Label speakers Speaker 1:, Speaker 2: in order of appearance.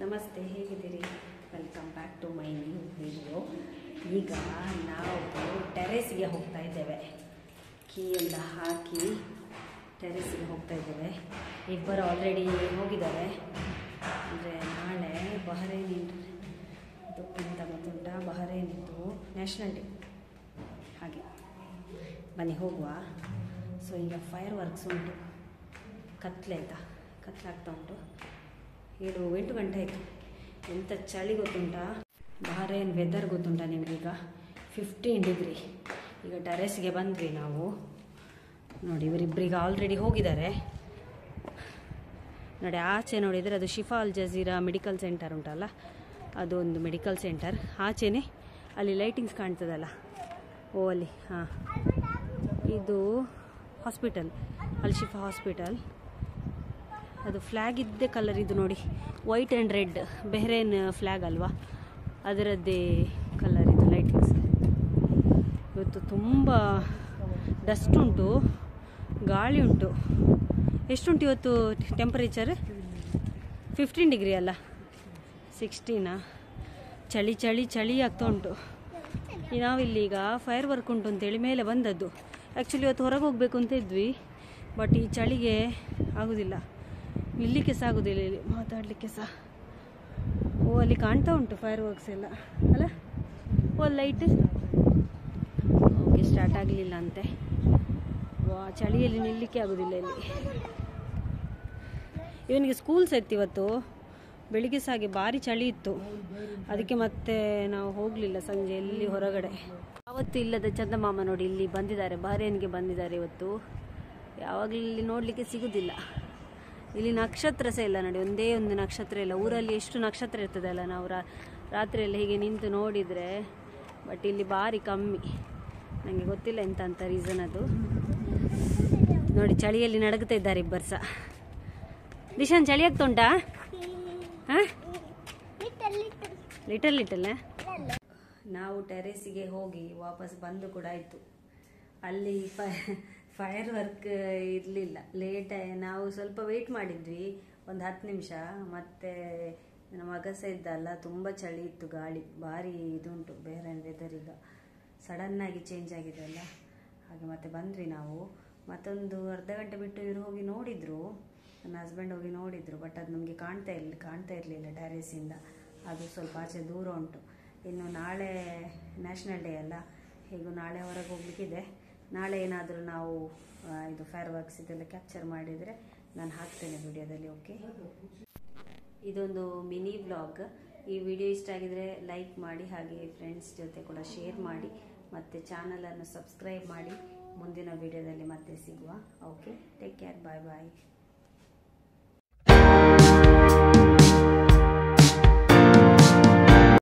Speaker 1: ನಮಸ್ತೆ, ಹೇಗಿದ್ದೀರಿ? Welcome back to my new video. ಈಗ ನಾವು ಟೆರೆಸ್ಗೆ ಹೋಗ್ತಾ ಇದ್ದೇವೆ. ಕೀ ಎಲ್ಲ ಹಾಕಿ ಟೆರೆಸ್ಗೆ ಹೋಗ್ತಾ ಇದ್ದೇವೆ. ಇಬ್ಬರು ಆಲ್ರೆಡಿ ಹೋಗಿದ್ದಾರೆ. ಅಂದರೆ ನಾಳೆ ಬಹರೇನ್ ಇದು ಎಂತ ಗೊತ್ತುಂಟ, ಬಹರೇನಿದ್ದು ನ್ಯಾಷನಲ್ ಡೇ. ಹಾಗೆ ಬನ್ನಿ ಹೋಗುವ. ಸೊ ಈಗ ಫೈರ್ ವರ್ಕ್ಸ್ ಉಂಟು. ಕತ್ಲೆ ಆಯಿತಾ, ಕತ್ಲಾಗ್ತಾ ಉಂಟು. 7-8 ಗಂಟೆ ಆಯಿತು. ಎಂಥ ಚಳಿ ಗೊತ್ತುಂಟಾ, ಬಹರೇನ್ ವೆದರ್ ಗೊತ್ತುಂಟಾ ನಿಮಗೀಗ 15 ಡಿಗ್ರಿ. ಈಗ ಟೆರೆಸ್ಗೆ ಬಂದ್ವಿ ನಾವು. ನೋಡಿ ಇವರಿಬ್ಬರಿಗೆ ಆಲ್ರೆಡಿ ಹೋಗಿದ್ದಾರೆ. ನೋಡಿ ಆಚೆ ನೋಡಿದರೆ ಅದು ಶಿಫಾ ಅಲ್ ಜಜೀರಾ ಮೆಡಿಕಲ್ ಸೆಂಟರ್ ಉಂಟಲ್ಲ, ಅದು ಒಂದು ಮೆಡಿಕಲ್ ಸೆಂಟರ್. ಆಚೆನೇ ಅಲ್ಲಿ ಲೈಟಿಂಗ್ಸ್ ಕಾಣ್ತದಲ್ಲ, ಓ ಅಲ್ಲಿ. ಹಾಂ, ಇದು ಹಾಸ್ಪಿಟಲ್, ಅಲ್ ಶಿಫಾ ಹಾಸ್ಪಿಟಲ್. ಅದು ಫ್ಲ್ಯಾಗ್ ಇದ್ದೇ ಕಲರ್ ಇದು ನೋಡಿ, white and red, Bahrain flag ಅಲ್ವಾ, ಅದರದ್ದೇ ಕಲರ್ ಇದು ಲೈಟಿಂಗ್ಸ್. ಇವತ್ತು ತುಂಬ ಡಸ್ಟ್ ಉಂಟು, ಗಾಳಿ ಉಂಟು. ಎಷ್ಟುಂಟು ಇವತ್ತು ಟೆಂಪರೇಚರ್? 15 ಡಿಗ್ರಿ ಅಲ್ಲ, 16. ಚಳಿ ಚಳಿ ಚಳಿ ಆಗ್ತಾ ಉಂಟು. ನಾವಿಲ್ಲೀಗ ಫೈರ್ ವರ್ಕ್ ಉಂಟು ಅಂತೇಳಿ ಮೇಲೆ ಬಂದದ್ದು. ಆ್ಯಕ್ಚುಲಿ ಇವತ್ತು ಹೊರಗೆ ಹೋಗಬೇಕು ಅಂತ ಇದ್ವಿ, ಬಟ್ ಈ ಚಳಿಗೆ ಆಗೋದಿಲ್ಲ, ನಿಲ್ಲಿಕ್ಕೆ ಸಹ ಆಗೋದಿಲ್ಲ, ಇಲ್ಲಿ ಮಾತಾಡಲಿಕ್ಕೆ ಸಹ. ಓ ಅಲ್ಲಿ ಕಾಣ್ತಾ ಉಂಟು ಫೈರ್ ವರ್ಕ್ಸ್ ಎಲ್ಲ ಅಲ್ಲ. ಓ ಲೈಟ್ ಓಕೆ, ಸ್ಟಾರ್ಟ್ ಆಗಲಿಲ್ಲ ಅಂತೆ. ವಾ, ಚಳಿಯಲ್ಲಿ ನಿಲ್ಲಿಕ್ಕೆ ಆಗೋದಿಲ್ಲ ಇಲ್ಲಿ. ಇವನಿಗೆ ಸ್ಕೂಲ್ಸ್ ಇತ್ತು ಇವತ್ತು, ಬೆಳಿಗ್ಗೆ ಸಹ ಹಾಗೆ ಭಾರಿ ಚಳಿ ಇತ್ತು. ಅದಕ್ಕೆ ಮತ್ತೆ ನಾವು ಹೋಗಲಿಲ್ಲ ಸಂಜೆ ಎಲ್ಲಿ ಹೊರಗಡೆ. ಯಾವತ್ತೂ ಇಲ್ಲದ ಚಂದಮಾಮ ನೋಡಿ ಇಲ್ಲಿ ಬಂದಿದ್ದಾರೆ, ಬಹರೇನ್ಗೆ ಬಂದಿದ್ದಾರೆ ಇವತ್ತು. ಯಾವಾಗಲೂ ಇಲ್ಲಿ ನೋಡಲಿಕ್ಕೆ ಸಿಗೋದಿಲ್ಲ. ಇಲ್ಲಿ ನಕ್ಷತ್ರ ಸಹ ಇಲ್ಲ ನೋಡಿ, ಒಂದೇ ಒಂದು ನಕ್ಷತ್ರ ಇಲ್ಲ. ಊರಲ್ಲಿ ಎಷ್ಟು ನಕ್ಷತ್ರ ಇರ್ತದೆ ಅಲ್ಲ, ನಾವು ರಾತ್ರಿಯಲ್ಲಿ ಹೀಗೆ ನಿಂತು ನೋಡಿದರೆ. ಬಟ್ ಇಲ್ಲಿ ಭಾರಿ ಕಮ್ಮಿ. ನನಗೆ ಗೊತ್ತಿಲ್ಲ ಎಂತ ಅಂತ ರೀಸನ್ ಅದು. ನೋಡಿ ಚಳಿಯಲ್ಲಿ ನಡಗ್ತಾ ಇದ್ದಾರೆ ಇಬ್ಬರು ಸಹ. ದಿಶಾನ್ ಚಳಿ ಆಗ್ತಾ ಉಂಟಾ? ಹಾಂ, ಲಿಟಲ್ ಲಿಟಲ್. ನಾವು ಟೆರೆಸಿಗೆ ಹೋಗಿ ವಾಪಸ್ ಬಂದು ಕೂಡ ಆಯಿತು. ಅಲ್ಲಿ ಫೈರ್ ವರ್ಕ್ ಇರಲಿಲ್ಲ, ಲೇಟ್. ನಾವು ಸ್ವಲ್ಪ ವೆಯ್ಟ್ ಮಾಡಿದ್ವಿ ಒಂದು 10 ನಿಮಿಷ. ಮತ್ತು ನನ್ನ ಮಗ ಸಹ ಇದ್ದಲ್ಲ, ತುಂಬ ಚಳಿ ಇತ್ತು, ಗಾಳಿ ಭಾರಿ ಇದುಂಟು. ಬೇರೆ ವೆದರ್ ಈಗ ಸಡನ್ನಾಗಿ ಚೇಂಜ್ ಆಗಿದೆ ಅಲ್ಲ, ಹಾಗೆ ಮತ್ತೆ ಬಂದ್ವಿ ನಾವು. ಮತ್ತೊಂದು ಅರ್ಧ ಗಂಟೆ ಬಿಟ್ಟು ಇವರು ಹೋಗಿ ನೋಡಿದರು, ನನ್ನ ಹಸ್ಬೆಂಡ್ ಹೋಗಿ ನೋಡಿದರು. ಬಟ್ ಅದು ನಮಗೆ ಕಾಣ್ತಾ ಇರಲಿಲ್ಲ ಟೆರೆಸಿಂದ, ಅದು ಸ್ವಲ್ಪ ಆಚೆ ದೂರ ಉಂಟು. ಇನ್ನು ನಾಳೆ ನ್ಯಾಷನಲ್ ಡೇ ಅಲ್ಲ, ಹೀಗೂ ನಾಳೆ ಹೊರಗೆ ಹೋಗ್ಲಿಕ್ಕಿದೆ. ನಾಳೆ ಏನಾದರೂ ನಾವು ಇದು ಫೈರ್ ವರ್ಕ್ಸ್ ಇದೆಲ್ಲ ಕ್ಯಾಪ್ಚರ್ ಮಾಡಿದರೆ ನಾನು ಹಾಕ್ತೇನೆ ವಿಡಿಯೋದಲ್ಲಿ. ಓಕೆ, ಇದೊಂದು ಮಿನಿ ವ್ಲಾಗ್. ಈ ವಿಡಿಯೋ ಇಷ್ಟ ಆಗಿದರೆ ಲೈಕ್ ಮಾಡಿ, ಹಾಗೆ ಫ್ರೆಂಡ್ಸ್ ಜೊತೆ ಕೂಡ ಶೇರ್ ಮಾಡಿ, ಮತ್ತು ಚಾನಲನ್ನು ಸಬ್ಸ್ಕ್ರೈಬ್ ಮಾಡಿ. ಮುಂದಿನ ವಿಡಿಯೋದಲ್ಲಿ ಮತ್ತೆ ಸಿಗುವ. ಓಕೆ, ಟೇಕ್ ಕೇರ್, ಬಾಯ್ ಬಾಯ್.